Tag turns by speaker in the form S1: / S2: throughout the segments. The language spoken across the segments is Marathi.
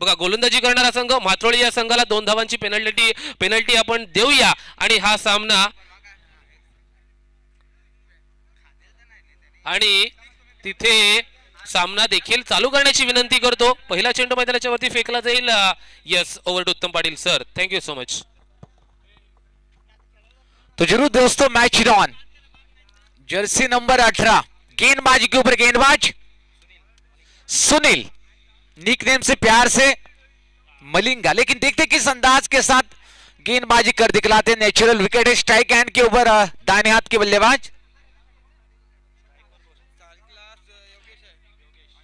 S1: बघा गोलंदाजी करणारा संघ म्हात्रोळी या संघाला 2 धावांची पेनल्टी आपण देऊया आणि हा सामना आणि तिथे सामना देखील चालू करण्याची विनंती करतो। पहिला चेंडू मैदानाच्या वरती फेकला जाईल। यस, ओव्हर टू उत्तम Patil sir, thank you so much.
S2: तो जरूर दोस्तों मैच ऑन। जर्सी नंबर 18 गेंदबाजी के ऊपर गेंदबाज सुनील, निकनेम से प्यार से मलिंगा, लेकिन देखते किस अंदाज के साथ गेंदबाजी कर दिखलाते। नेचुरल विकेट है, स्ट्राइक हैंड के ऊपर दाहिने हाथ के बल्लेबाज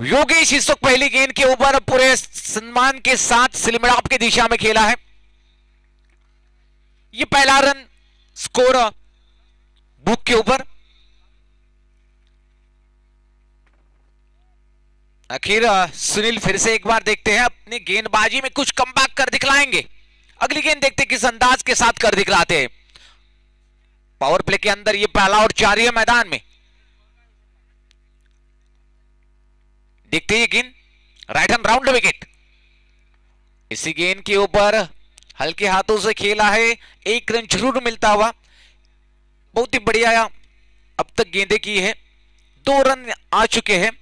S2: योगेश इस वक्त पहली गेंद के ऊपर पूरे सम्मान के साथ सिलमिड़ाप की दिशा में खेला है। ये पहला रन स्कोर बुक के ऊपर। आखिर सुनील फिर से एक बार देखते हैं अपनी गेंदबाजी में कुछ कमबैक कर दिखलाएंगे। अगली गेंद देखते किस अंदाज के साथ कर दिखलाते हैं। पावर प्ले के अंदर ये पहला और 4 है मैदान में। देखते हैं गेंद राइट हैंड राउंड विकेट। इसी गेंद के ऊपर हल्के हाथों से खेला है, 1 रन जरूर मिलता हुआ। बहुत ही बढ़िया अब तक गेंदें की है, 2 रन आ चुके हैं।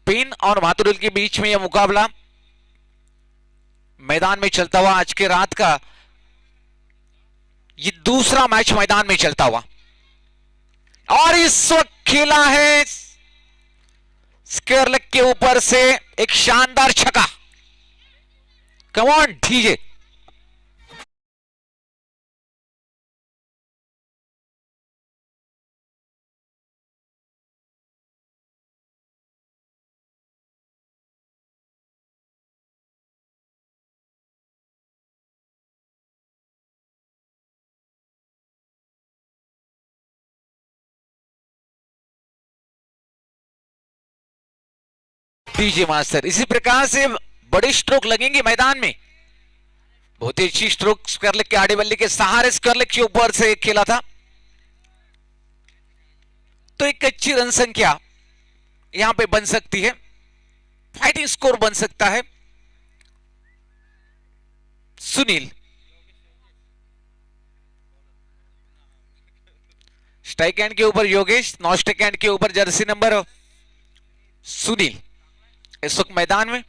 S2: पेन और माथुरल के बीच में यह मुकाबला मैदान में चलता हुआ आज के रात का ये दूसरा मैच मैदान में चलता हुआ, और इस वक्त खेला है स्क्वायर लेग के ऊपर से एक शानदार छक्का। Come on DJ. DJ master, इसी प्रकार से बड़े स्ट्रोक लगेंगे मैदान में। बहुत ही अच्छी स्ट्रोक स्क्वायर लेग के आड़े बल्ले के सहारे स्क्वायर लेग के ऊपर से खेला था, तो एक अच्छी रन संख्या यहां पे बन सकती है, फाइटिंग स्कोर बन सकता है। सुनील स्ट्राइक हैंड के ऊपर योगेश, नॉन स्ट्राइक हैंड के ऊपर जर्सी नंबर सुनील इस वक्त मैदान में।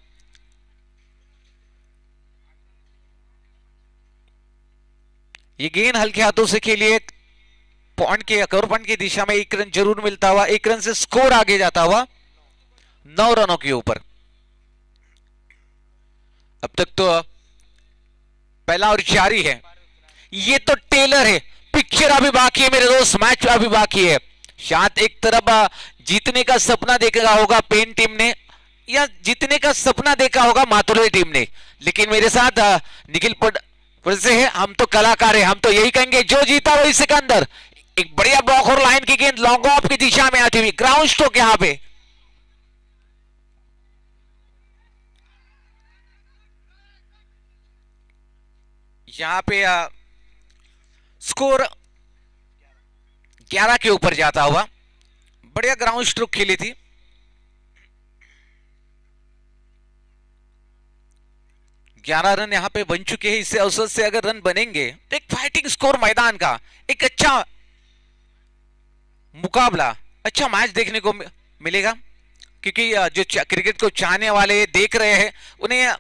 S2: ये गेंद हल्के हाथों से खेलिए, पॉइंट के कवर पॉइंट की दिशा में 1 रन जरूर मिलता हुआ, 1 रन से स्कोर आगे जाता हुआ 9 रनों के ऊपर। अब तक तो पहला और 4 ही है। ये तो टेलर है, पिक्चर अभी बाकी है मेरे दोस्त, मैच अभी बाकी है। शायद एक तरफ जीतने का सपना देखा होगा पेन टीम ने, या जीतने का सपना देखा होगा माथुरली टीम ने, लेकिन मेरे साथ निखिल से है, हम तो कलाकार है, हम तो यही कहेंगे जो जीता वही सिकंदर। एक बढ़िया ब्लॉक और लाइन की गेंद लॉन्ग ऑफ की दिशा में आती हुई, ग्राउंड स्ट्रोक यहां पे। यहां पे स्कोर 11 के ऊपर जाता हुआ, बढ़िया ग्राउंड स्ट्रोक खेली थी। ग्यारह रन यहां पे बन चुके हैं। इससे अवसर से अगर रन बनेंगे तो एक फाइटिंग स्कोर मैदान का एक अच्छा मुकाबला, अच्छा मैच देखने को मिलेगा, क्योंकि जो क्रिकेट को चाहने वाले देख रहे हैं उन्हें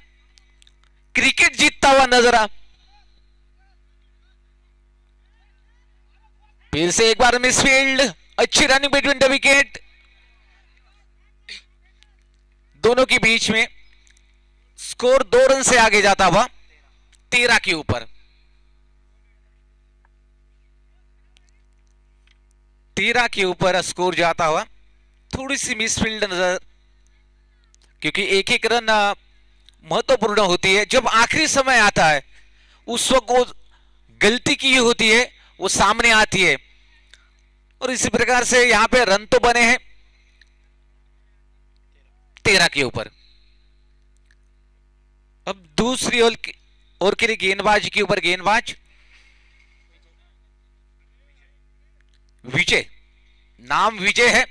S2: क्रिकेट जीतता हुआ नजर आ। फिर से एक बार मिसफील्ड, अच्छी रनिंग बिटवीन द विकेट, दोनों के बीच में स्कोर 2 रन से आगे जाता हुआ 13 के ऊपर। 13 के ऊपर स्कोर जाता हुआ, थोड़ी सी मिसफील्ड नजर, क्योंकि एक एक रन महत्वपूर्ण होती है। जब आखिरी समय आता है उस वक्त वो गलती की होती है वो सामने आती है, और इसी प्रकार से यहां पे रन तो बने हैं 13 के ऊपर। अब दूसरी ओर के लिए गेंदबाज के ऊपर गेंदबाज विजय, नाम विजय है,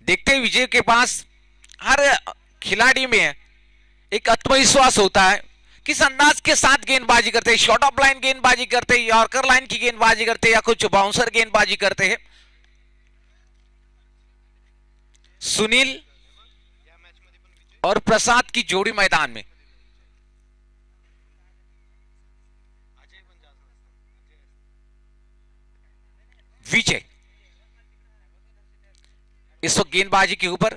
S2: देखते हैं विजय के पास हर खिलाड़ी में एक आत्मविश्वास होता है, किस अंदाज के साथ गेंदबाजी करते हैं, शॉर्ट ऑफ लाइन गेंदबाजी करते हैं, यॉर्कर लाइन की गेंदबाजी करते हैं, या कुछ बाउंसर गेंदबाजी करते हैं। सुनील और प्रसाद की जोड़ी मैदान में। विजय इस वक्त गेंदबाजी के ऊपर,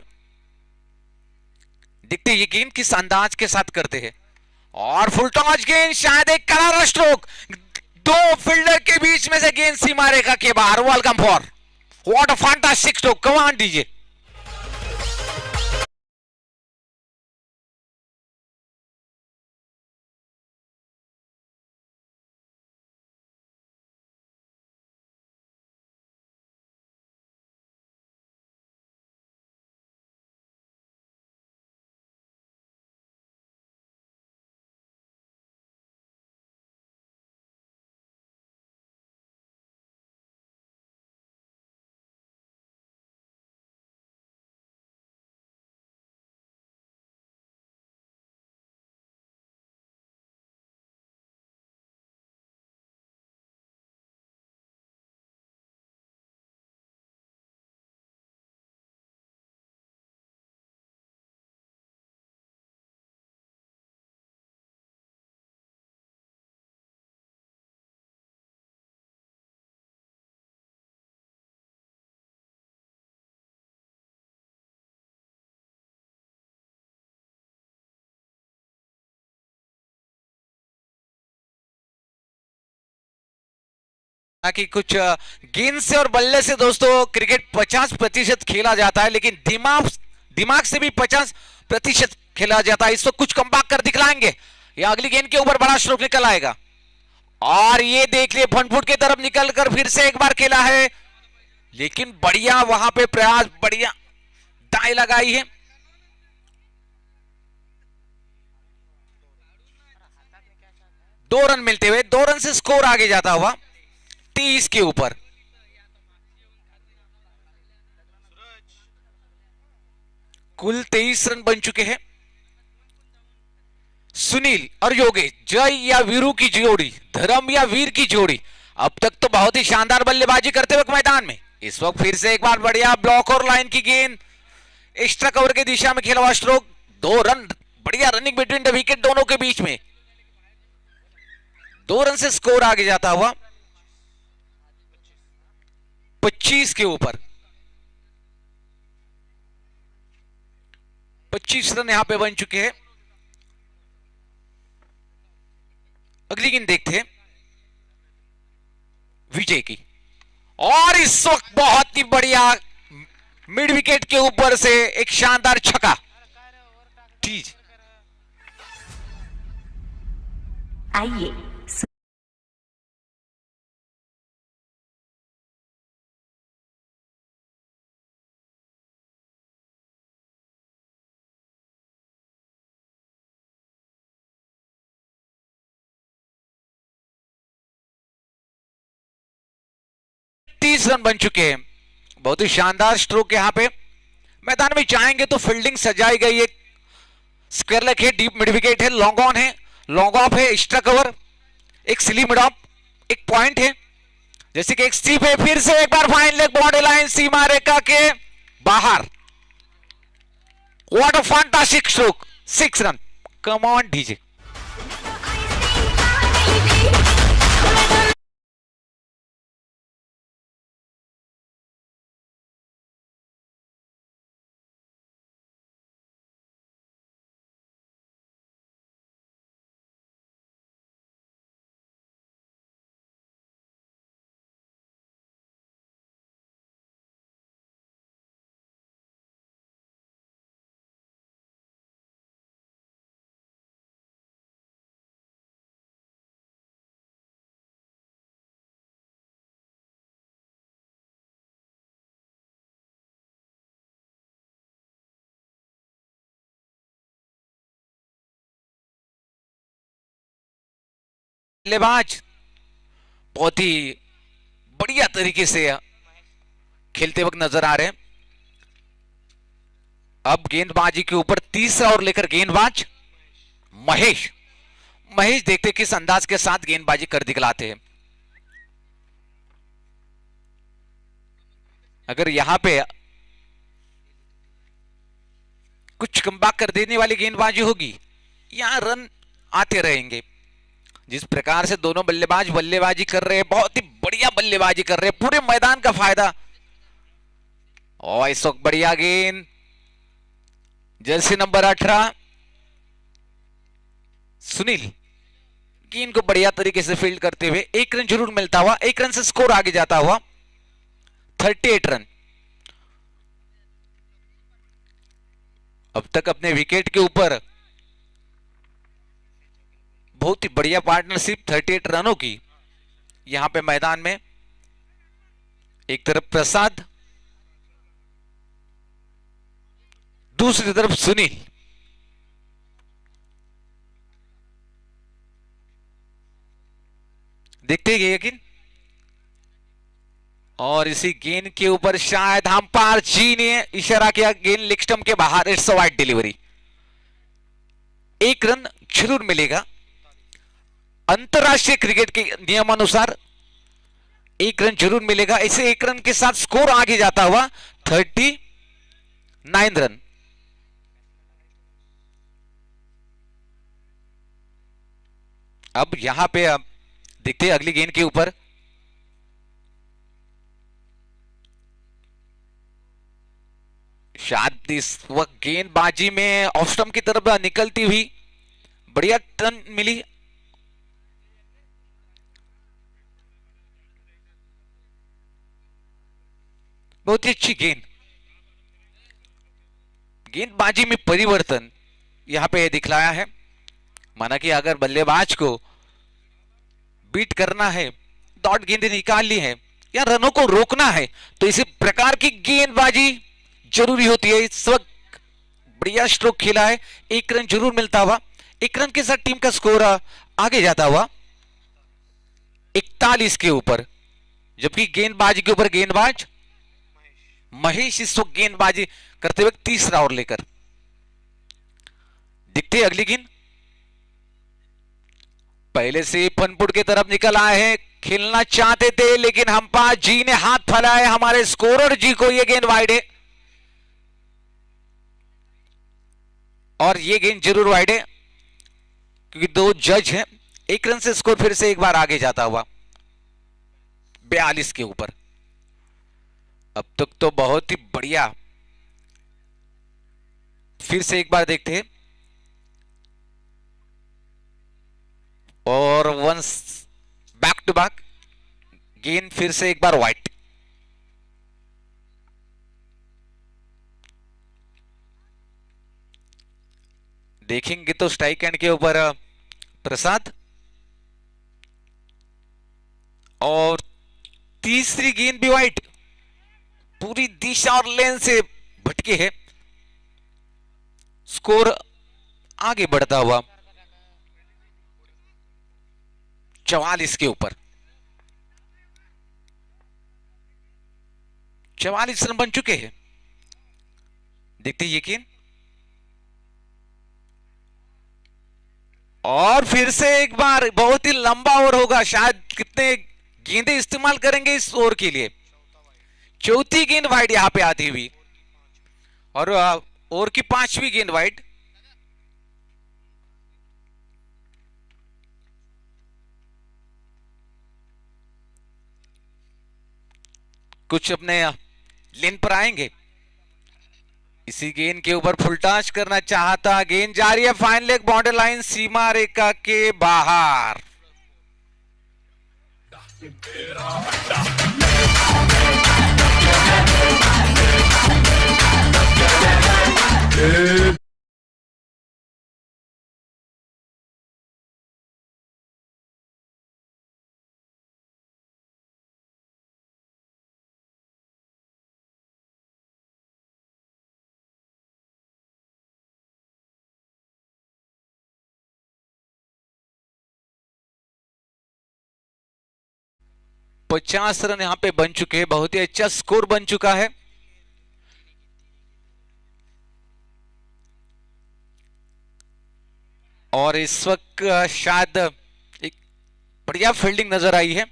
S2: देखते ये गेंद किस अंदाज के साथ करते हैं, और फुल टॉस गेंद, शायद एक करारा स्ट्रोक, दो फील्डर के बीच में से गेंद सीमा रेखा के बाहर। Welcome for what a fantastic stroke, come on DJ. कि कुछ गेंद से और बल्ले से दोस्तों क्रिकेट 50% खेला जाता है, लेकिन दिमाग दिमाग से भी 50% खेला जाता है। इस वक्त कुछ कमबैक कर दिखलाएंगे या अगली गेंद के ऊपर बड़ा स्ट्रोक निकल आएगा, और ये देख लिए फ्रंट फुट की तरफ निकलकर फिर से एक बार खेला है, लेकिन बढ़िया वहां पे प्रयास, बढ़िया दाएं लगाई है। दो रन मिलते हुए, 2 रन से स्कोर आगे जाता हुआ 30 के ऊपर। कुल 23 रन बन चुके हैं। सुनील और योगेश, जय या वीरू की जोड़ी, धर्म या वीर की जोड़ी, अब तक तो बहुत ही शानदार बल्लेबाजी करते हुए मैदान में। इस वक्त फिर से एक बार बढ़िया ब्लॉक और लाइन की गेंद, एक्स्ट्रा कवर की दिशा में खेला हुआ स्ट्रोक, 2 रन, बढ़िया रनिंग बिटवीन द विकेट दोनों के बीच में, 2 रन से स्कोर आगे जाता हुआ 25 के ऊपर। 25 रन यहां पे बन चुके हैं। अगली गेंद देखते हैं विजय की, और इस वक्त बहुत ही बढ़िया मिड विकेट के ऊपर से एक शानदार छक्का। ठीक,
S3: आइए
S2: तीस रन बन चुके हैं। बहुत ही शानदार स्ट्रोक यहां पे। मैदान में चाहेंगे तो फील्डिंग सजाई गई है, स्क्वायर लेग है, डीप मिड विकेट है, लॉन्ग ऑन है, लॉन्ग ऑफ है, एक्स्ट्रा कवर, एक सिली मिड ऑफ, एक पॉइंट है, जैसे कि एक स्टीप है। फिर से एक बार फाइन लेग, बॉडी लाइन सीमा रेखा के बाहर। What a fantastic stroke, 6 run. Come on DJ. बल्लेबाज बहुत ही बढ़िया तरीके से खेलते वक्त नजर आ रहे हैं। अब गेंदबाजी के ऊपर तीसरा और लेकर गेंदबाज महेश। महेश देखते किस अंदाज के साथ गेंदबाजी कर दिखलाते हैं। अगर यहां पे कुछ कमबैक कर देने वाली गेंदबाजी होगी, यहां रन आते रहेंगे। जिस प्रकार से दोनों बल्लेबाज बल्लेबाजी कर रहे हैं, बहुत ही बढ़िया बल्लेबाजी कर रहे हैं, पूरे मैदान का फायदा। और इस वक्त बढ़िया गेंद, जर्सी नंबर 18 सुनील गेंद को बढ़िया तरीके से फील्ड करते हुए एक रन जरूर मिलता हुआ, एक रन से स्कोर आगे जाता हुआ 38 रन। अब तक अपने विकेट के ऊपर बहुत ही बढ़िया पार्टनरशिप 38 रनों की। यहां पे मैदान में एक तरफ प्रसाद, दूसरी तरफ सुनील। देखते हैं यकीन। और इसी गेंद के ऊपर शायद अंपायर जी ने इशारा किया, गेंद लेग स्टंप के बाहर, इट्स अ वाइड डिलीवरी। एक रन जरूर मिलेगा। अंतरराष्ट्रीय क्रिकेट के नियमानुसार एक रन जरूर मिलेगा। इसे एक रन के साथ स्कोर आगे जाता हुआ 39 रन। अब यहां पे अब देखते हैं अगली गेंद के ऊपर। शायद इस वक्त गेंदबाजी में ऑफ स्टंप की तरफ निकलती हुई बढ़िया टर्न मिली। बहुत ही अच्छी गेंद। गेंदबाजी में परिवर्तन यहां पे दिखलाया है। माना कि अगर बल्लेबाज को बीट करना है, डॉट गेंदें निकालनी है या रनों को रोकना है, तो इसी प्रकार की गेंदबाजी जरूरी होती है। इस वक्त बढ़िया स्ट्रोक खेला है, एक रन जरूर मिलता हुआ। एक रन के साथ टीम का स्कोर आगे जाता हुआ 41 के ऊपर। जबकि गेंदबाजी के ऊपर गेंदबाज महेश इस वक्त गेंदबाजी करते हुए तीसरा ओवर लेकर। दिखते अगली गेंद। पहले से फनपुट की तरफ निकल आए हैं, खेलना चाहते थे लेकिन अंपायर जी ने हाथ फैलाए हमारे स्कोरर जी को। यह गेंद वाइड है और यह गेंद जरूर वाइड है क्योंकि दो जज हैं। एक रन से स्कोर फिर से एक बार आगे जाता हुआ 42 के ऊपर। अब तक तो बहुत ही बढ़िया। फिर से एक बार देखते हैं और वंस बैक टू बैक गेंद फिर से एक बार वाइट। देखेंगे तो स्ट्राइक एंड के ऊपर प्रसाद और तीसरी गेंद भी वाइट। पूरी दिशा और लेन से भटके है, स्कोर आगे बढ़ता हुआ 44 के ऊपर। 44 रन बन चुके हैं। देखते हैं ये गेंद और फिर से एक बार बहुत ही लंबा ओवर होगा। शायद कितने गेंदें इस्तेमाल करेंगे इस ओवर के लिए। चौथी गेंद वाइड यहां पे आती हुई और ओवर की 5वीं गेंद वाइड। कुछ अपने लेन पर आएंगे। इसी गेंद के ऊपर फुल टच करना चाहता, गेंद जारी है फाइन लेग बॉर्डर लाइन सीमा रेखा के बाहर। पचास रन यहां पे बन चुके हैं। बहुत ही अच्छा स्कोर बन चुका है। और इस वक्त शायद एक बढ़िया फील्डिंग नजर आई है।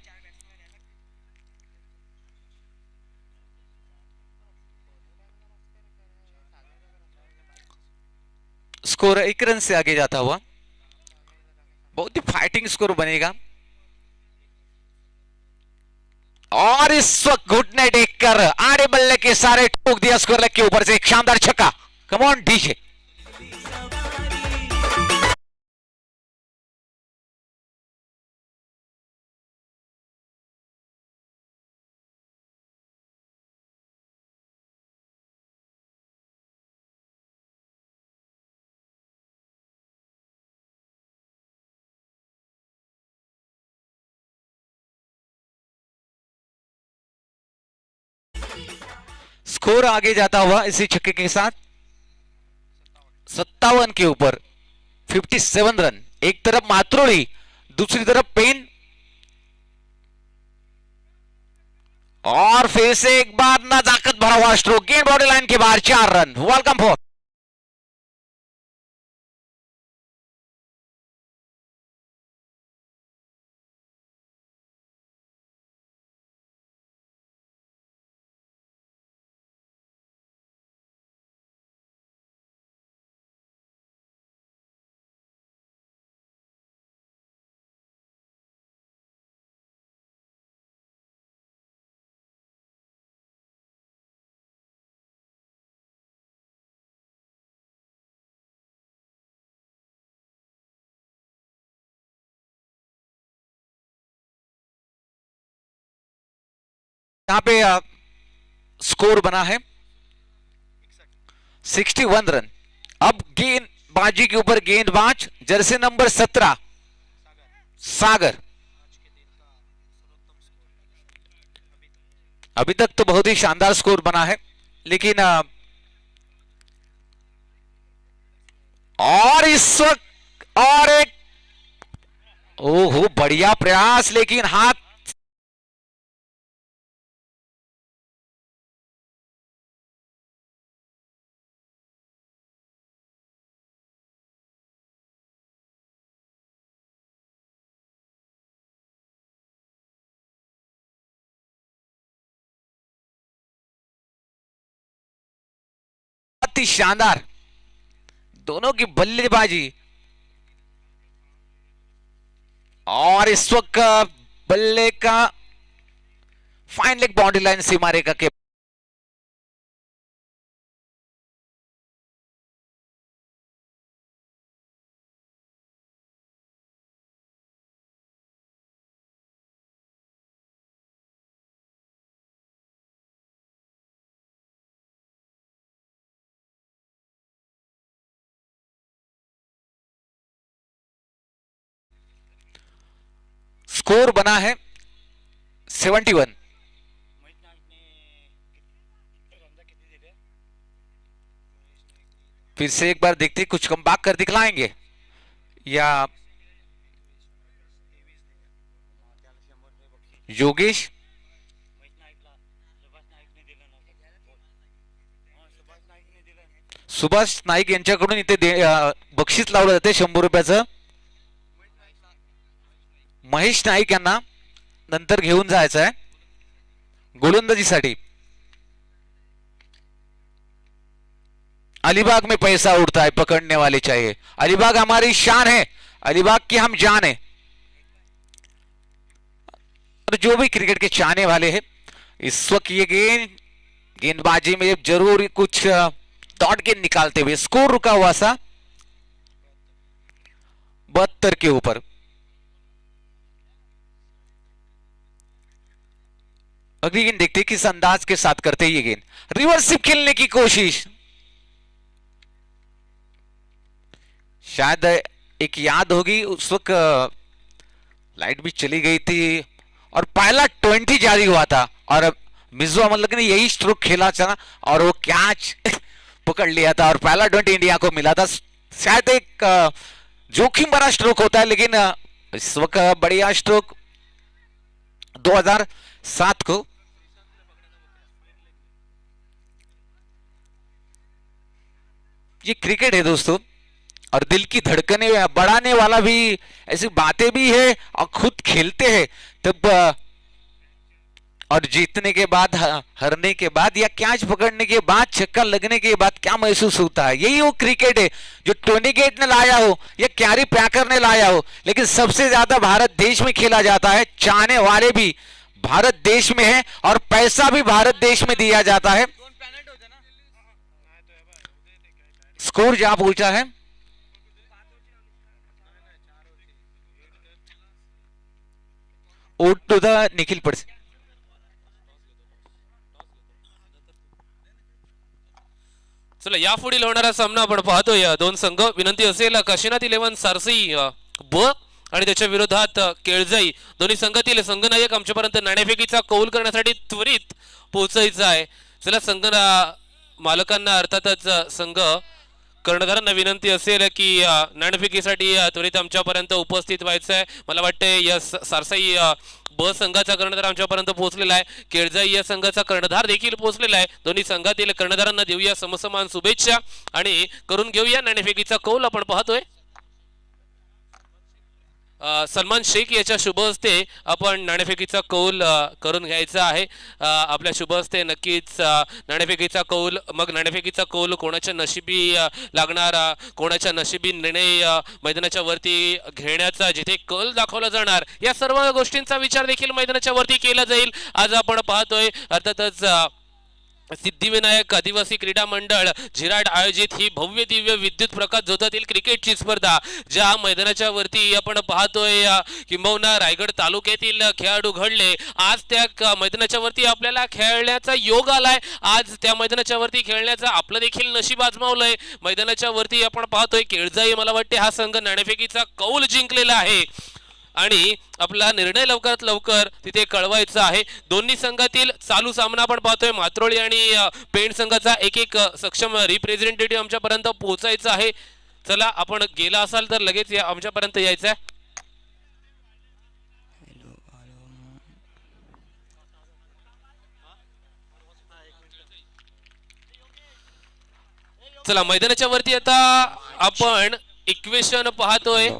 S2: स्कोर 1 रन से आगे जाता हुआ, बहुत ही फाइटिंग स्कोर बनेगा। और इस वक्त घुटने टेककर आड़े बल्ले के सारे ठोक दिया स्कोर लेग के ऊपर से एक शानदार छक्का। Come on DJ. स्कोर आगे जाता हुआ इसी छक्के के साथ 57 के ऊपर 57 रन। एक तरफ मात्रोली, दूसरी तरफ पेन। और फिर से एक बार नजाकत भरा हुआ स्ट्रोक, गेंद बॉडी लाइन के बाहर, 4 रन। वेलकम फॉर यहां पे स्कोर बना है 61 रन। अब गेंदबाजी के ऊपर गेंदबाज जर्सी नंबर 17 सागर। अभी तक तो बहुत ही शानदार स्कोर बना है, लेकिन और इस वक्त और एक, ओहो बढ़िया प्रयास, लेकिन हाथ बहुत ही शानदार दोनों की बल्लेबाजी। और इस वक्त बल्ले का फाइन लेग बाउंड्री लाइन सीमा रेखा के स्कोर बना है 71। फिर से एक बार देखते कुछ कम बैक कर दिखलाएंगे या योगेश। सुभाष नाईक यांच्याकडून इथे बक्षीस लावलं जाते 100 रुपयाचं। महेश नाईक यांना नंतर घेऊन जायचं आहे गोलंदाजीसाठी। अलीबाग में पैसा उड़ता है, पकड़ने वाले चाहिए। अलीबाग हमारी शान है, अलीबाग की हम जान है। और जो भी क्रिकेट के चाहने वाले हैं, इस वक्त ये गेंदबाजी में जरूर कुछ डॉट गेंद निकालते हुए स्कोर रुका हुआ सा 72 के ऊपर। अगली गेंद देखते किस अंदाज के साथ करते ये गेंद, रिवर्सिप खेलने की कोशिश। शायद एक याद होगी उस वक्त लाइट भी चली गई थी और पहला 20 जारी हुआ था और मिर्जा मलिक ने यही स्ट्रोक खेला था और वो कैच पकड़ लिया था और पहला 20 इंडिया को मिला था। शायद एक जोखिम भरा स्ट्रोक होता है, लेकिन इस वक्त बढ़िया स्ट्रोक 2007 को। ये क्रिकेट है दोस्तों, और दिल की धड़कने बढ़ाने वाला भी, ऐसी बातें भी है और खुद खेलते हैं तब और जीतने के बाद, हारने के बाद या कैच पकड़ने के बाद, छक्का लगने के बाद क्या महसूस होता है। यही वो क्रिकेट है जो टोनी गेट ने लाया हो या कैरी पैकर ने लाया हो, लेकिन सबसे ज्यादा भारत देश में खेला जाता है। चाहने वाले भी भारत देश में है और पैसा भी भारत देश में दिया जाता है। स्कोर जहां पहुंचा है ओट टू द निखिल पडसे।
S1: चला यापुढील होणारा सामना आपण पाहतोय। दोन संघ, विनंती असेल काशीनाथ 11 सारसी ब आणि त्याच्या विरोधात केळजाई, दोन्ही संघातील संघनायक आमच्यापर्यंत नाणेफेकीचा कौल करण्यासाठी त्वरित पोहोचायचा आहे। चला संघ मालकांना अर्थातच संघ कर्णधारांना विनंती असेल की नाणेफेकीसाठी त्वरित आमच्यापर्यंत उपस्थित व्हायचं आहे। मला वाटते या सारसाई ब संघाचा कर्णधार आमच्यापर्यंत पोहोचलेला आहे, केळजाई या संघाचा कर्णधार देखील पोहोचलेला आहे। दोन्ही संघातील कर्णधारांना देऊया समसमान शुभेच्छा आणि करून घेऊया नाणेफेकीचा कौल। आपण पाहतोय सलमान शेख याच्या शुभ हस्ते आपण नाणेफेकीचा कौल करून घ्यायचा आहे। आपल्या शुभ हस्ते नक्कीच नाणेफेकीचा कौल, मग नाणेफेकीचा कौल कोणाच्या नशिबी लागणार, कोणाच्या नशिबी निर्णय मैदानाच्या वरती घेण्याचा जिथे कौल दाखवला जाणार, या सर्व गोष्टींचा विचार देखील मैदानाच्या वरती केला जाईल। आज आपण पाहतोय अर्थातच सिद्धिविनायक आदिवासी क्रीडा मंडळ झिराड आयोजित ही भव्य दिव्य विद्युत प्रकाश झोतातील क्रिकेटची स्पर्धा ज्या मैदानाच्या वरती आपण पाहतोय, किंबहुना रायगड तालुक्यातील खेळाडू घडले, आज त्या मैदानाच्या वरती आपल्याला खेळण्याचा योग आलाय। आज त्या मैदानाच्या वरती खेळण्याचा आपलं देखील नशीब आजमावलंय। मैदानाच्या वरती आपण पाहतोय केळजाई, मला वाटते हा संघ नाणेफेकीचा कौल जिंकलेला आहे आणि आपला निर्णय लवकरात लवकर तिथे कळवायचा आहे। दोन्ही संघातील चालू सामना आपण पाहतोय, मात्रोळी आणि पेंड संघाचा एक एक सक्षम रिप्रेझेंटेटिव्ह आमच्यापर्यंत पोहोचायचा आहे। चला आपण गेला असाल तर लगेच आमच्यापर्यंत यायचं आहे। चला मैदानाच्या वरती आता आपण इक्वेशन पाहतोय।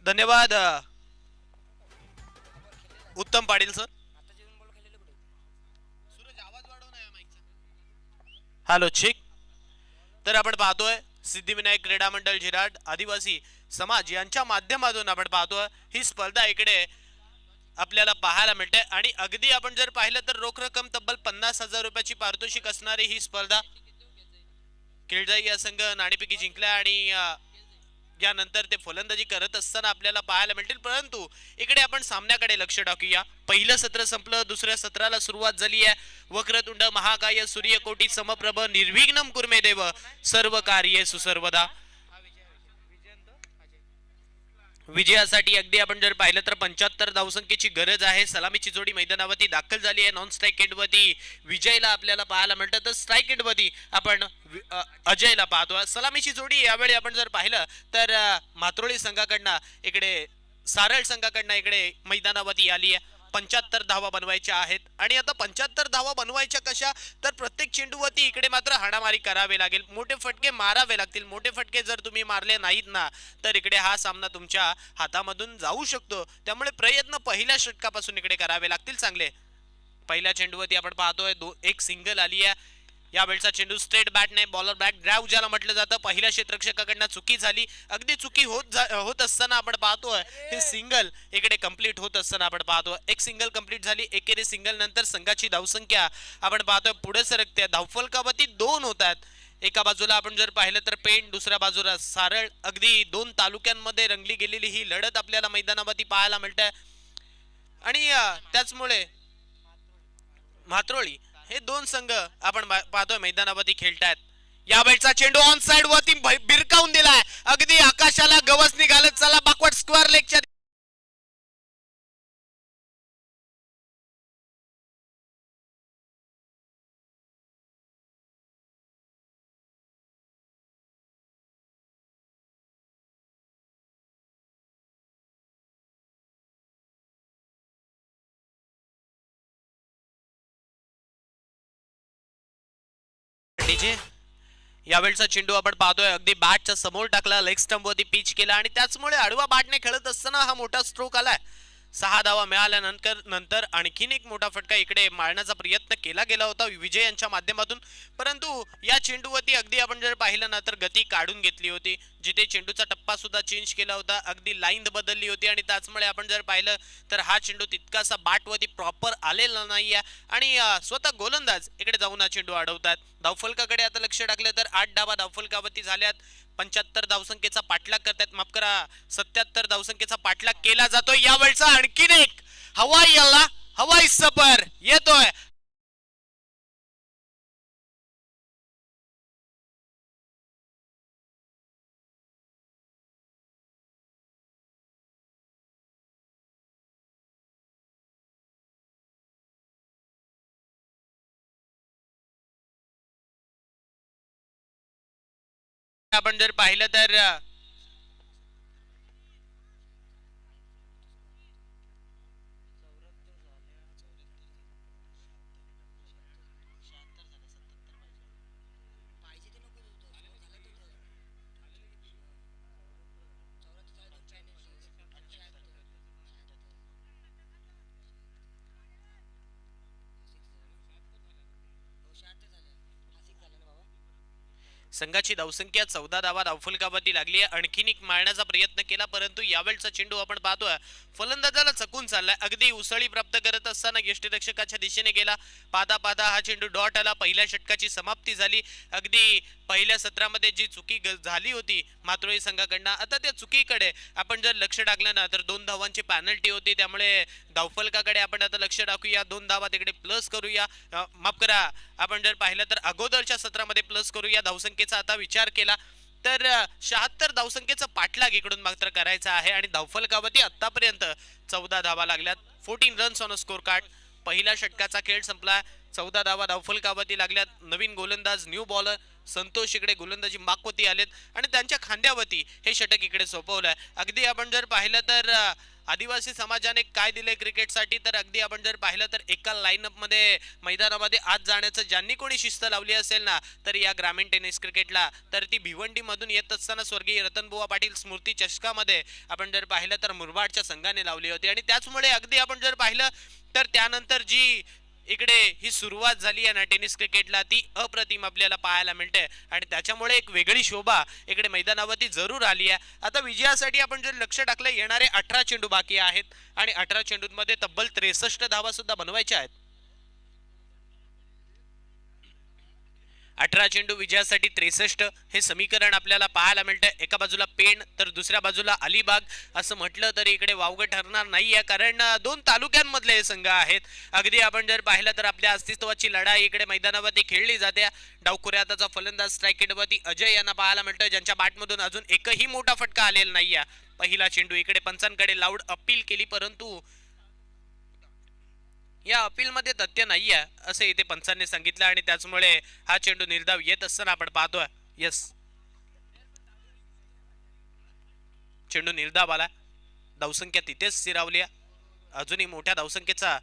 S4: धन्यवाद उत्तम पाटील सर। Hello check. तर आपण पाहतोय सिद्धिविनायक क्रीडा मंडळ झिराड आदिवासी समाज यांच्या माध्यमातून आपण पाहतोय ही स्पर्धा इकडे आपल्याला पाहायला मिळते आणि अगदी आपण जर पाहिलं तर रोख रक्कम तब्बल 50,000 रुपयाची पारितोषिक असणारी ही स्पर्धा केळजाई या संघ नाणेफेकी जिंकल्या आणि यानंतर ते फलंदाजी करत असताना आपल्याला पाहायला मिळतील। परंतु इकडे आपण सामन्याकडे लक्ष टाकूया। पहिलं सत्र संपलं, दुसऱ्या सत्राला सुरुवात झाली आहे। वक्रतुंड महाकाय सूर्यकोटी समप्रभ निर्विघ्नं कुर्मे देव सर्व कार्ये सुसर्वदा। विजयासाठी अगदी आपण जर पाहिलं तर 75 धावसंख्येची गरज आहे। सलामीची जोडी मैदानावरती दाखल झाली आहे। नॉन स्ट्राइक एंडवरती विजयला आपल्याला पाहायला मिळतं, तर स्ट्राइक एंडवरती आपण अजयला पाहतो। सलामीची जोडी यावेळी आपण जर पाहिलं तर मात्रोळी संघाकडनं इकडे सारळ संघाकडनं इकडे मैदानावरती आली आहे। 75 धावा बनवायच्या आहेत. आणि आता 75 धावा बनवायच्या कशा, तर प्रत्येक चेंडूवरती इकडे मात्र हाणामारी करावी लागेल, मोठे फटके मारावे लागतील. मोठे फटके जर तुम्ही मारले नाहीत ना तर इकडे हा सामना तुमच्या हातामधून जाऊ शकतो. त्यामुळे प्रयत्न पहिल्या षटकापासून इकडे करावे लागतील चांगले. पहिल्या चेंडूवरती आपण पाहतोय एक सिंगल आली आहे. यावेळचा चेंडू स्ट्रेट बॅटने बॉलर बॅक ड्राइव्ह ज्याला म्हटलं जातं, पहिल्या क्षेत्ररक्षकाकडनं चुकी झाली. अगदी चुकी होत असताना आपण पाहतोय हे सिंगल इकडे कंप्लीट होत असताना आपण पाहतोय एक सिंगल कंप्लीट झाली. एकेरी सिंगल नंतर संघाची धावसंख्या आपण पाहतोय पुढे सरकते. धावफलकावरती 2 होतात. एका बाजूला आपण जर पाहिलं तर पेण, दुसऱ्या बाजूला सारळ. अगदी 2 तालुक्यांमध्ये रंगली गेलेली ही लढत आपल्याला मैदानावरती पाहायला मिळते. आणि त्याचमुळे म्हात्रोळी हे 2 संघ आपण पाहतोय मैदानावरती खेळतायत. यावेळचा चेंडू ऑन साइड वरती भिरकावून दिलाय. अगदी आकाशाला गवस निघालत. चला बॅकवर्ड स्क्वेअर लेगच्या यावेळचा चेंडू आपण पाहतोय अगदी बॅटच्या समोर टाकला, लेग स्टंप वरती पिच केला आणि त्याचमुळे आडवा बॅटने खेळत असताना हा मोठा स्ट्रोक आलाय. 6 धावा मिळाल्यानंतर आणखीन एक मोठा फटका इकडे मारण्याचा प्रयत्न केला गेला होता विजय यांच्या माध्यमातून, परंतु या चेंडूवरती अगदी आपण जर पाहिलं ना तर गती काढून घेतली होती. जिथे चेंडूचा टप्पा सुद्धा चेंज केला होता, अगदी लाईन बदलली होती आणि त्याचमुळे आपण जर पाहिलं तर हा चेंडू तितकासा बॅटवरती प्रॉपर आलेला नाहीये आणि स्वतः गोलंदाज इकडे जाऊन हा चेंडू अडवतात. धावफलकाकडे आता लक्ष टाकलं तर 8 धावा धावफलकावरती झाल्यात. 75 धावसंख्येचा पाठलाग करतात, माफ करा 77 धावसंख्येचा पाठलाग केला जातोय. यावेळचा आणखीन एक हवाई सफर येतोय. आपण जर पाहिलं तर संघाची धावसंख्या 14 धावा धावफलकावरती लागली आहे. आणखीन एक मारण्याचा प्रयत्न केला, परंतु यावेळचा चेंडू आपण पाहतोय फलंदाजाला चकून चाललाय. अगदी उसळी प्राप्त करत असताना यष्टीरक्षकाच्या दिशेने गेला. पाहता पाहता हा चेंडू डॉट आला. पहिल्या षटकाची समाप्ती झाली. अगदी पहिल्या सत्रामध्ये जी चुकी झाली होती मात्रोळी संघाकडनं, आता त्या चुकीकडे आपण जर लक्ष टाकलं ना तर 2 धावांची पॅनल्टी होती. त्यामुळे धावफलकाकडे आपण आता लक्ष टाकूया. 2 धावा तिकडे प्लस करूया. माफ करा, आपण जर पाहिलं तर अगोदरच्या सत्रामध्ये प्लस करूया. धावसंख्येचा आता विचार केला तर 76 धावसंख्येचा पाठलाग इकडून मात्र करायचा आहे आणि धावफलकावरती आतापर्यंत 14 धावा लागल्यात. 14 runs on a score card. पहिल्या षटकाचा खेळ संपला. 14 धावा धावफलकावरती लागल्यात. नवीन गोलंदाज न्यू बॉलर संतोष इकडे गोलंदाजी मागवती आलेत आणि त्यांच्या खांद्यावरती हे षटक इकडे सोपवलंय. अगदी आपण जर पाहिलं तर आदिवासी समाजाने काय दिले क्रिकेटसाठी, तर अगदी आपण जर पाहिलं तर एका लाईनअप मध्ये मैदानामध्ये आज जाण्याचं ज्यांनी कोणी शिस्त लावली असेल ना तर या ग्रामीण टेनिस क्रिकेटला, तर ती भिवंडी मधून येत असताना स्वर्गीय रतनबुवा पाटील स्मृती चषकामध्ये आपण जर पाहिलं तर मुरबाडच्या संघाने लावली होती. आणि त्याचमुळे अगदी आपण जर पाहिलं तर त्यानंतर जी इकडे ही सुरुवात झाली आहे ना टेनिस क्रिकेटला, ती अप्रतिम आपल्याला पाहायला मिळते आणि त्याच्यामुळे एक वेगळी शोभा इकडे मैदानावरती जरूर आली आहे. आता विजयासाठी आपण जर लक्ष टाकलं, येणारे 18 चेंडू बाकी आहेत आणि 18 चेंडूंमध्ये तब्बल 63 धावा सुद्धा बनवायच्या आहेत. 18 चेंडू विजयासाठी 63 हे समीकरण आपल्याला पाहायला मिळतंय. एका बाजूला पेण तर दुसऱ्या बाजूला अलिबाग. असं म्हटलं तरी इकडे वावगं ठरणार नाहीये, कारण 2 तालुक्यांमधले हे संघ आहेत. अगदी आपण जर पाहिलं तर आपल्या अस्तित्वाची लढाई इकडे मैदानावरती खेळली जाते. डावखुऱ्याचा फलंदाज स्ट्राईक अजय यांना पाहायला मिळतोय, ज्यांच्या बॅटमधून अजून एकही मोठा फटका आलेला नाहीये. पहिला चेंडू इकडे पंचांकडे लाऊड अपील केली, परंतु या अपील मध्ये तथ्य नाहीये असे इथे पंचांनी सांगितलं आणि त्याचमुळे हा चेंडू निर्धाव येत असताना आपण पाहतोय. यस, चेंडू निर्धाव आला. धावसंख्या तिथेच स्थिरावली. अजूनही मोठ्या धावसंख्येचा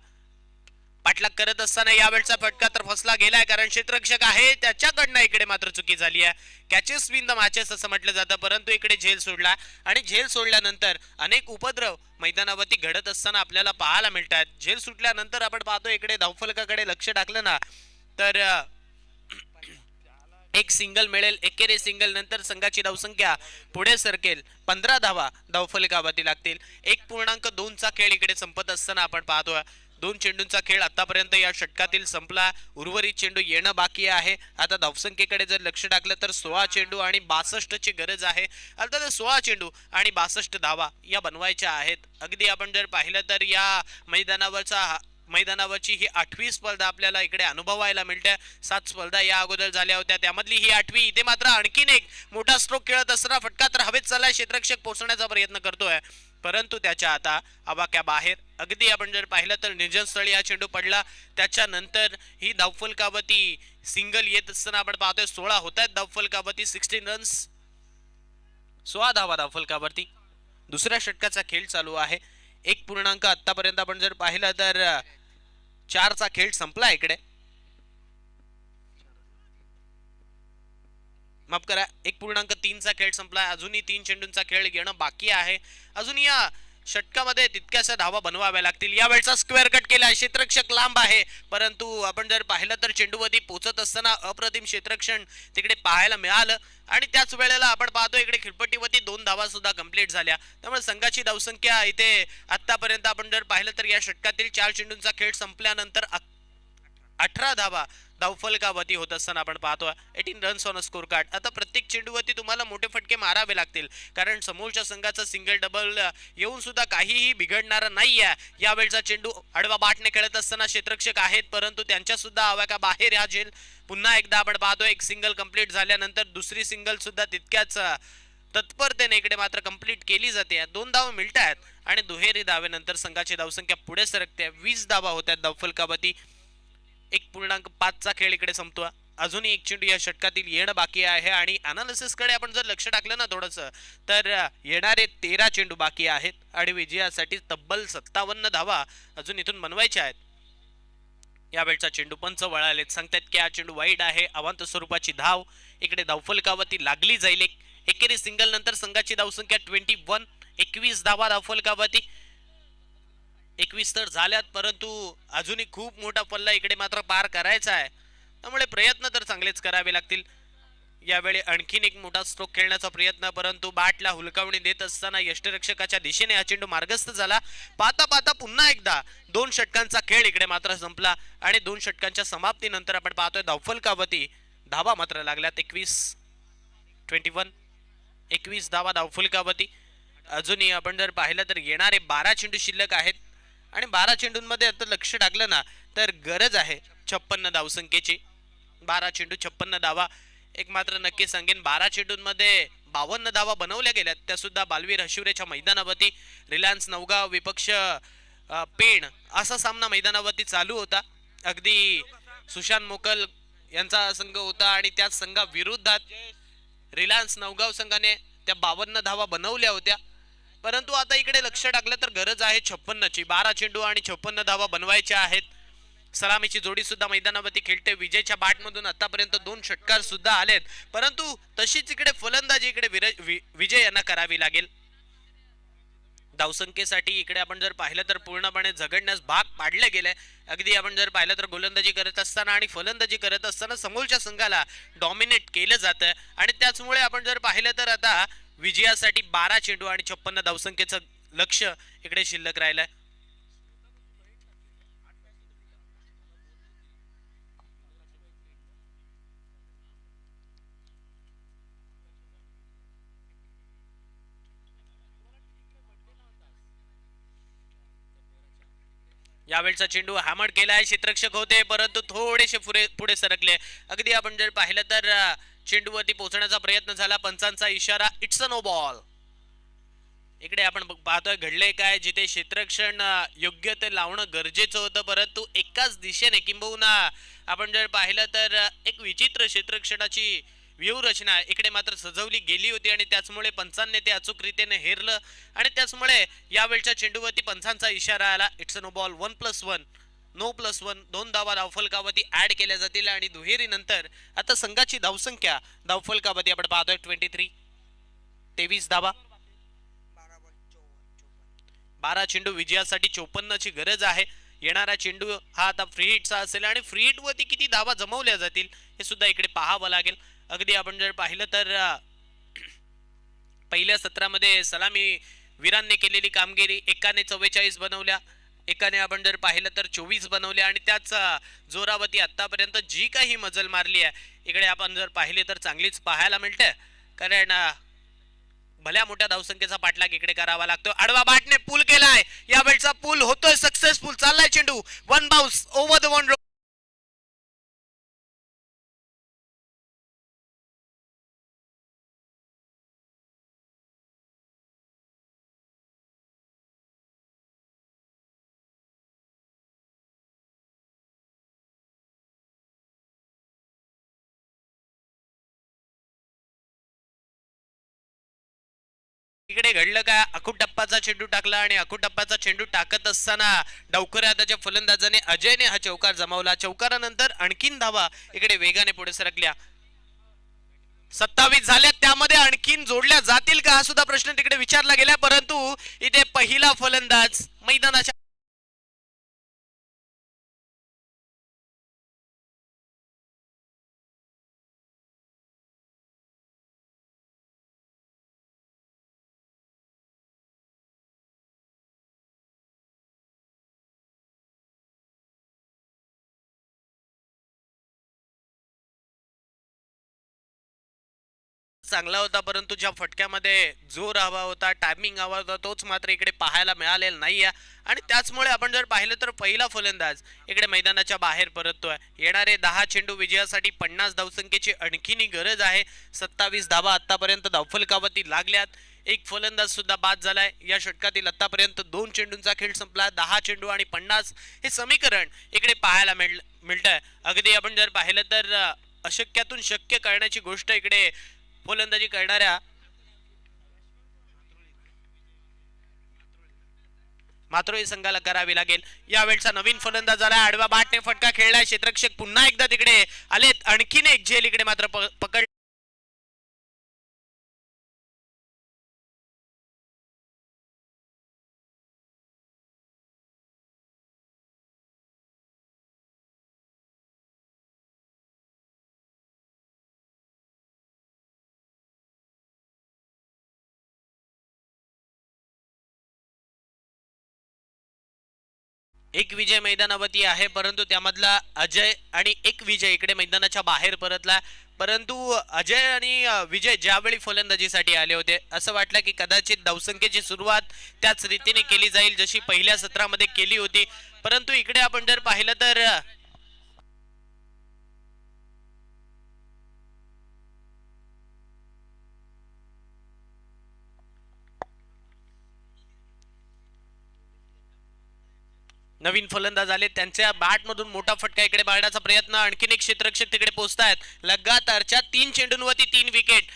S4: पाठलाग करत असताना यावेळचा फटका तर फसला गेलाय, कारण क्षेत्ररक्षक आहे त्याच्याकडनं इकडे मात्र चुकी झाली आहे. कॅचेस विन द मॅचेस असं म्हटलं जातं, परंतु इकडे झेल सोडला आणि झेल सोडल्यानंतर अनेक उपद्रव मैदानावरती घडत असताना आपल्याला पाहायला मिळतात. झेल सुटल्यानंतर आपण पाहतो इकडे धावफलकाकडे लक्ष टाकलं ना तर एक सिंगल मिळेल, एकेरी सिंगल नंतर संघाची धावसंख्या पुढे सरकेल. 15 धावा धावफलकावरती लागतील. 1.2चा खेळ इकडे संपत असताना आपण पाहतोय. 2 चेंडूंचा खेळ आतापर्यंत या षटकातील संपला. उर्वरित चेंडू येणं बाकी आहे. आता धावसंख्येकडे जर लक्ष टाकलं तर 16 चेंडू आणि 62 ची गरज आहे. अर्थात 16 चेंडू आणि 62 धावा या बनवायच्या आहेत. अगदी आपण जर पाहिलं तर या मैदानावरची ही 8वी स्पर्धा आपल्याला इकडे अनुभवायला मिळते. 7 स्पर्धा या अगोदर झाल्या होत्या, त्यामधली ही 8वी. इथे मात्र आणखीन एक मोठा स्ट्रोक खेळत असताना फटका तर हवेत चाललाय. क्षेत्ररक्षक पोहोचण्याचा प्रयत्न करतोय, परंतु त्याच्या आता आवाक्या बाहेर. अगदी आपण जर पाहिलं तर निर्जन स्थळी हा चेंडू पडला. त्याच्यानंतर ही धावफलकावरती सिंगल येत असताना आपण पाहतोय 16 होत आहेत धावफलकावरती. 16 रन्स, 16 धावा धावफलकावरती. दुसऱ्या षटकाचा खेळ चालू आहे. 1. आतापर्यंत आपण जर पाहिलं तर 4चा खेळ संपला इकडे. माफ करा, 1.3चा खेळ संपला. अजूनही 3 चेंडूंचा खेळ घेणं बाकी आहे. अजून या षटकामध्ये तितक्याशा धावा बनवाव्या लागतील. यावेळचा स्क्वेअर कट केला. क्षेत्ररक्षक लांब आहे, परंतु आपण जर पाहिलं तर चेंडूवरती पोहोचत असताना अप्रतिम क्षेत्ररक्षण तिकडे पाहायला मिळालं. आणि त्याच वेळेला आपण पाहतो इकडे खिडपट्टीवरती 2 धावा सुद्धा कंप्लीट झाल्या. त्यामुळे संघाची धावसंख्या इथे आतापर्यंत आपण जर पाहिलं तर या षटकातील 4 चेंडूंचा खेळ संपल्यानंतर 18 धावा धावफलकावरती होत असताना आपण पाहतोय. 18 runs on a score card. आता प्रत्येक चेंडूवरती तुम्हाला मोठे फटके मारावे लागतील, कारण समोरच्या संघाचा सिंगल डबल येऊन सुद्धा काहीही बिघडणार नाहीये. यावेळचा चेंडू आडवा बाटने खेळत असताना क्षेत्ररक्षक आहेत, परंतु त्यांच्या सुद्धा आवाक्या बाहेर हा झेल. पुन्हा एकदा आपण पाहतोय एक सिंगल कंप्लीट झाल्यानंतर दुसरी सिंगल सुद्धा तितक्याच तत्परतेने इकडे मात्र कंप्लीट केली जाते. 2 धावा मिळतात आणि दुहेरी धावेनंतर संघाची धावसंख्या पुढे सरकते. 20 धावा होत्या धावफलकावरती. 1.5चा खेळ इकडे संपतो. अजूनही एक चेंडू या षटकातील येणं बाकी आहे. आणि अनालिसिस कडे आपण जर लक्ष टाकलं ना थोडस, तर येणारे 13 चेंडू बाकी आहेत आणि विजयासाठी तब्बल 57 धावा अजून इथून बनवायच्या आहेत. यावेळचा चेंडू पंच वळालेत, सांगतात की हा चेंडू वाईड आहे. अवांत स्वरूपाची धाव इकडे धावफलकावरती लागली जाईल. एकेरी सिंगल नंतर संघाची धावसंख्या 21. 21 धावा धावफलकावरती. 21 तर झाल्यात, परंतु अजूनही खूप मोठा पल्ला इकडे मात्र पार करायचा आहे. त्यामुळे प्रयत्न तर चांगलेच करावे लागतील. यावेळी आणखीन एक मोठा स्ट्रोक खेळण्याचा प्रयत्न, परंतु बॅटला हुलकावणी देत असताना यष्टिरक्षकाच्या दिशेने हा चेंडू मार्गस्थ झाला. पाहता पाहता पुन्हा एकदा 2 षटकांचा खेळ इकडे मात्र संपला. आणि 2 षटकांच्या समाप्तीनंतर आपण पाहतोय धावफलकावरती धावा मात्र लागल्यात. 21 धावा धावफलकावरती. अजूनही आपण जर पाहिलं तर येणारे 12 चेंडू शिल्लक आहेत आणि 12 चेंडूंमध्ये आता लक्ष टाकलं ना तर गरज आहे 56 धावसंख्येची. 12 चेंडू 56 धावा. एक मात्र नक्की सांगेन, 12 चेंडूंमध्ये 52 धावा बनवल्या गेल्यात, त्या सुद्धा बालवीर हशिवरेच्या मैदानावरती. रिलायन्स नवगाव विपक्ष पेण असा सामना मैदानावरती चालू होता. अगदी सुशांत मोकल यांचा संघ होता आणि त्याच संघाविरोधात रिलायन्स नवगाव संघाने त्या 52 धावा बनवल्या होत्या. परंतु आता इकडे लक्ष टाकलं तर गरज आहे 56ची. 12 चेंडू आणि 56 धावा बनवायच्या आहेत. सलामीची जोडी सुद्धा मैदानावरती खेळते. विजयच्या बॅटमधून आतापर्यंत 2 षटकार सुद्धा आलेत, परंतु तशीच इकडे फलंदाजी इकडे विजय यांना करावी लागेल. धावसंख्येसाठी इकडे आपण जर पाहिलं तर पूर्णपणे झगडण्यास भाग पाडले गेले. अगदी आपण जर पाहिलं तर गोलंदाजी करत असताना आणि फलंदाजी करत असताना समोरच्या संघाला डॉमिनेट केलं जातं. आणि त्याचमुळे आपण जर पाहिलं तर आता विजयासाठी 12 चेंडू आणि 56 धावसंख्येचं लक्ष इकडे शिल्लक राहिलंय. यावेळचा चेंडू हॅमर केलाय. क्षेत्ररक्षक होते, परंतु थोडेसे पुढे सरकले. अगदी आपण जर पाहिलं तर चेंडूवरती पोहोचण्याचा प्रयत्न झाला. पंचांचा इशारा, इट्स अ नो बॉल. इकडे आपण पाहतोय घडले काय, जिथे क्षेत्ररक्षण योग्य ते लावणं गरजेचं होतं, परंतु एकाच दिशेने किंबहुना आपण जर पाहिलं तर एक विचित्र क्षेत्ररक्षणाची व्यूहरचना इकडे मात्र सजवली गेली होती आणि त्याचमुळे पंचांनी ते अचूक रीतीने हेरलं आणि त्याचमुळे यावेळच्या चेंडूवरती पंचांचा इशारा आला. इट्स अ नो बॉल 1+1 9+1 2 धावा धावफलकावरती ऍड केल्या जातील आणि दुहेरी नंतर आता संघाची धावसंख्या धावफलकावरती आपण पाहतोय 23 धावा. 12 चेंडू विजयासाठी 54 ची गरज आहे. येणारा चेंडू हा आता फ्री हिटचा असेल आणि फ्री हिट वरती किती धावा जमवल्या जातील हे सुद्धा इकडे पाहावं लागेल. अगदी आपण जर पाहिलं तर पहिल्या सत्रामध्ये सलामी वीरांनी केलेली कामगिरी, एकाने 44 बनवल्या, एकाने आपण जर पाहिलं तर 24 बनवल्या आणि त्याच जोरावरती आतापर्यंत जी काही मजल मारली आहे इकडे आपण जर पाहिले तर चांगलीच पाहायला मिळते. कारण भल्या मोठ्या धावसंख्येचा पाठलाग इकडे करावा लागतो. आडवा बॅटने पूल केलाय, या वेळचा पूल होतोय सक्सेसफुल. चाललाय चेंडू, one bounce over the one. इकडे घडलं काय, अकुटप्पाचा चेंडू टाकला आणि अकुटप्पाचा चेंडू टाकत असताना डावखुऱ्या फलंदाजाने अजयने हा चौकार जमावला. चौकारानंतर आणखीन धावा इकडे वेगाने पुढे सरकल्या. 27 झाल्या, त्यामध्ये आणखीन जोडल्या जातील का हा सुद्धा प्रश्न तिकडे विचारला गेला. परंतु इथे पहिला फलंदाज मैदानाच्या चांगला होता, परंतु ज्या फटक्यामध्ये जोर हवा होता, टायमिंग हवा होता, तोच मात्र इकडे पाहायला मिळालेला नाही आहे. आणि त्याचमुळे आपण जर पाहिलं तर पहिला फलंदाज इकडे मैदानाच्या बाहेर परततोय. येणारे 10 चेंडू विजयासाठी 50 धावसंख्येची आणखीन गरज आहे. 27 धावा आतापर्यंत धावफलकावरती लागल्यात. एक फलंदाज सुद्धा बाद झालाय. या षटकातील आतापर्यंत 2 चेंडूंचा खेळ संपला. 10 चेंडू आणि 50 हे समीकरण इकडे पाहायला मिळतंय. अगदी आपण जर पाहिलं तर अशक्यातून शक्य करण्याची गोष्ट इकडे फलंदाजी करणाऱ्या मात्रोई संघाला करावी लागेल. यावेळचा नवीन फलंदाज आला, आडवा बॅटने फटका खेळलाय. क्षेत्ररक्षक पुन्हा एकदा तिकडे आलेत. आणखीन एक झेल इकडे मात्र पकड. एक विजय मैदानावरती आहे, परंतु त्यामधला अजय आणि एक विजय इकडे मैदानाच्या बाहेर परतला. परंतु अजय आणि विजय ज्यावेळी फलंदाजीसाठी आले होते असं वाटलं की कदाचित धावसंख्येची सुरुवात त्याच रीतीने केली जाईल जशी पहिल्या सत्रामध्ये केली होती. परंतु इकडे आपण जर पाहिलं तर नवीन फलंदाज आले, त्यांच्या बॅट मधून मोठा फटका इकडे मारण्याचा प्रयत्न. आणखीन एक क्षेत्ररक्षक तिकडे पोहोचतायत. लगातारच्या 3 चेंडूंवरती 3 विकेट.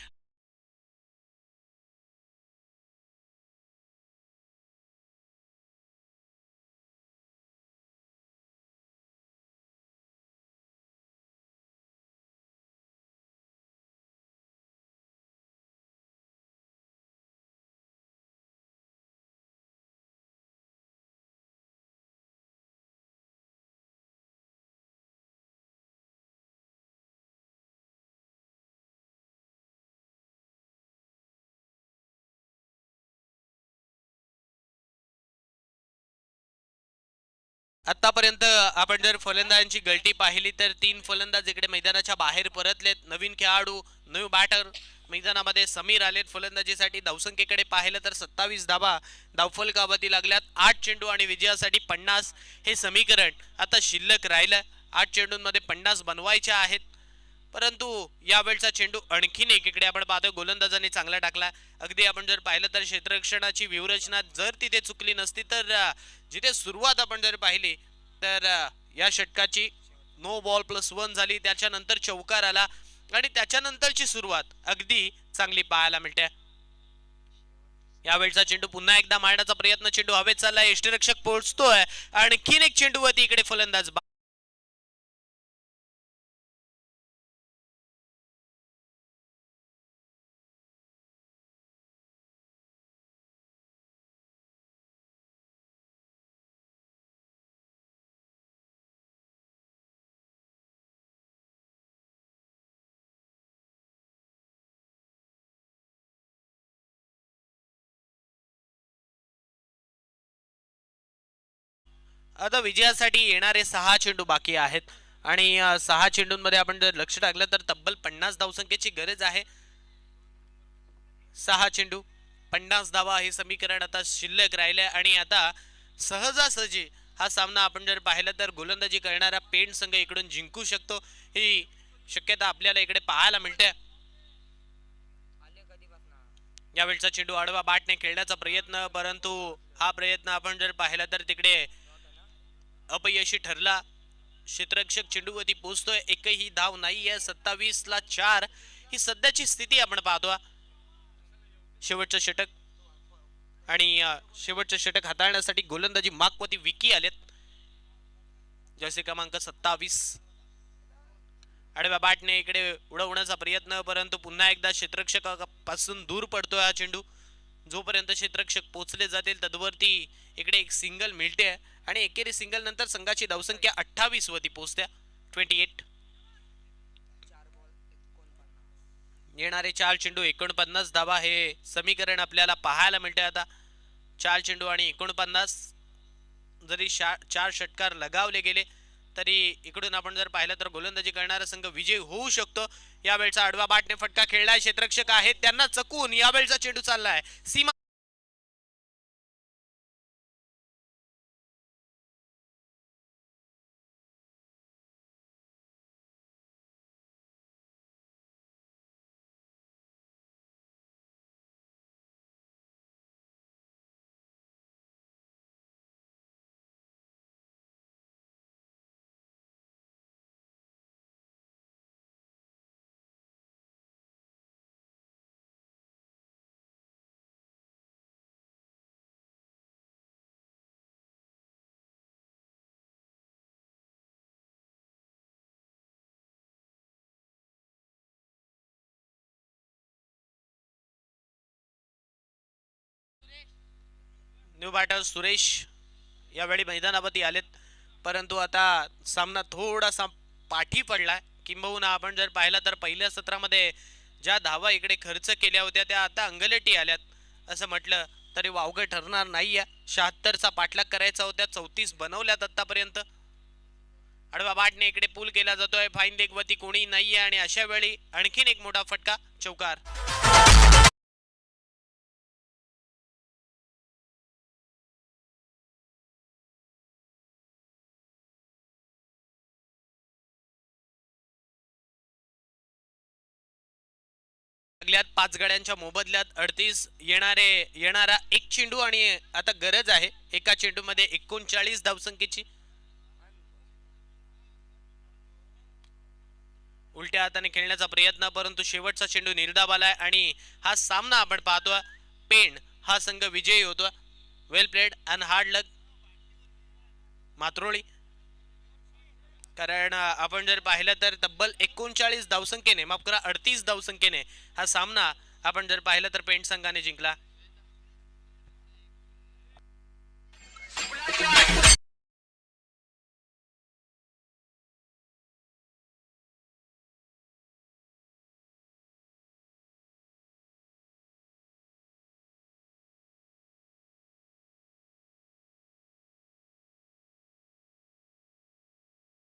S4: आतापर्यंत आपण जर फलंदाजांची गळती पाहिली तर 3 फलंदाज इकडे मैदानाच्या बाहेर परतलेत. नवीन खेळाडू, न्यू बॅटर मैदानामध्ये समीर आलेत फलंदाजीसाठी. धावसंख्येकडे पाहिलं तर 27 धावा धावफलकावरती लागल्यात. 8 चेंडू आणि विजयासाठी 50 हे समीकरण आता शिल्लक राहिलं. 8 चेंडूंमध्ये 50 बनवायचे आहेत. परंतु यावेळचा चेंडू आणखीन एक इकडे आपण पाहतोय गोलंदाजाने चांगला टाकला. अगदी आपण जर पाहिलं तर क्षेत्ररक्षणाची व्यूहरचना जर तिथे चुकली नसती तर जिथे सुरुवात आपण जर पाहिली तर या षटकाची नो बॉल +1 झाली. त्याच्यानंतर चौकार आला आणि त्याच्यानंतरची सुरुवात अगदी चांगली पाहायला मिळते. यावेळचा चेंडू पुन्हा एकदा मारण्याचा प्रयत्न, चेंडू हवेत चाललाय, यष्टीरक्षक पोहोचतोय, आणखीन एक चेंडूवरती इकडे फलंदाज आता विजयासाठी येणारे 6 चेंडू बाकी आहेत आणि 6 चेंडूंमध्ये आपण जर लक्ष टाकलं तर तब्बल 50 धावसंख्येची गरज आहे. 6 चेंडू 50 धावा हे समीकरण आता शिल्लक राहिले आणि आता सहजासहजी हा सामना आपण जर पाहिलं तर गोलंदाजी करणारा पेंट संघ इकडून जिंकू शकतो, ही शक्यता आपल्याला इकडे पाहायला मिळते. यावेळचा चेंडू आडवा बाटने खेळण्याचा प्रयत्न, परंतु हा प्रयत्न आपण जर पाहिला तर तिकडे अपयशी ठरला. क्षेत्ररक्षक चेंडूवरती पोहोचतोय, एकही धाव नाहीये. 27 ला 4 ही सध्याची स्थिती आपण पाहतो. शेवटचं षटक आणि शेवटचं षटक हाताळण्यासाठी गोलंदाजी मागवती विकी आलेत. जर्सी क्रमांक 27 आडव्या बॅटने इकडे उडवण्याचा प्रयत्न, परंतु पुन्हा एकदा क्षेत्ररक्षकापासून दूर पडतोय हा चेंडू. जोपर्यंत क्षेत्ररक्षक पोहोचले जातील तदवरती इकडे एक सिंगल मिळते आणि एकेरी सिंगल नंतर संघाची धावसंख्या 28 वरती पोहोचते. 28 येणारे 4 चेंडू 49 धावा हे समीकरण आपल्याला पाहायला मिळते. आता 4 चेंडू आणि 49, जरी 4 षटकार लगावले गेले तरी इकडून आपण जर पाहिलं तर गोलंदाजी करणारा संघ विजयी होऊ शकतो. यावेळचा आडवा बाटने फटका खेळलाय, क्षेत्ररक्षक आहेत त्यांना चकून यावेळचा चेंडू चाललाय सीमा न्यू बॅटर सुरेश यावेळी मैदानावरती आलेत, परंतु आता सामना थोडासा पाठी पडलाय. किंबहुना आपण जर पाहिलं तर पहिल्या सत्रामध्ये ज्या धावा इकडे खर्च केल्या होत्या त्या आता अंगलटी आल्यात असं म्हटलं तरी वावगं ठरणार नाहीये. 76चा पाठलाग करायचा होत्या, 34 बनवल्यात आतापर्यंत. आडवा बाटने इकडे पूल केला जातोय, फाईन लेग वरती कोणी नाहीये आणि अशा वेळी आणखीन एक मोठा फटका, चौकार. लागल्यात 5 गड्यांच्या मोबदल्यात 38 येणारा एक चेंडू आणि आता गरज आहे एका चेंडू मध्ये 39 धावसंख्येची. उलट्या हाताने खेळण्याचा प्रयत्न, परंतु शेवटचा चेंडू निर्धाव आलाय आणि हा सामना आपण पाहतोय पेण हा संघ विजयी होतोय. वेल प्लेड अँड हार्ड लक मात्रोळी. कारण आपण जर पाहिलं तर तब्बल 39 धावसंख्येने, माफ करा 38 धावसंख्येने हा सामना आपण जर पाहिलं तर पेंट संघाने जिंकला.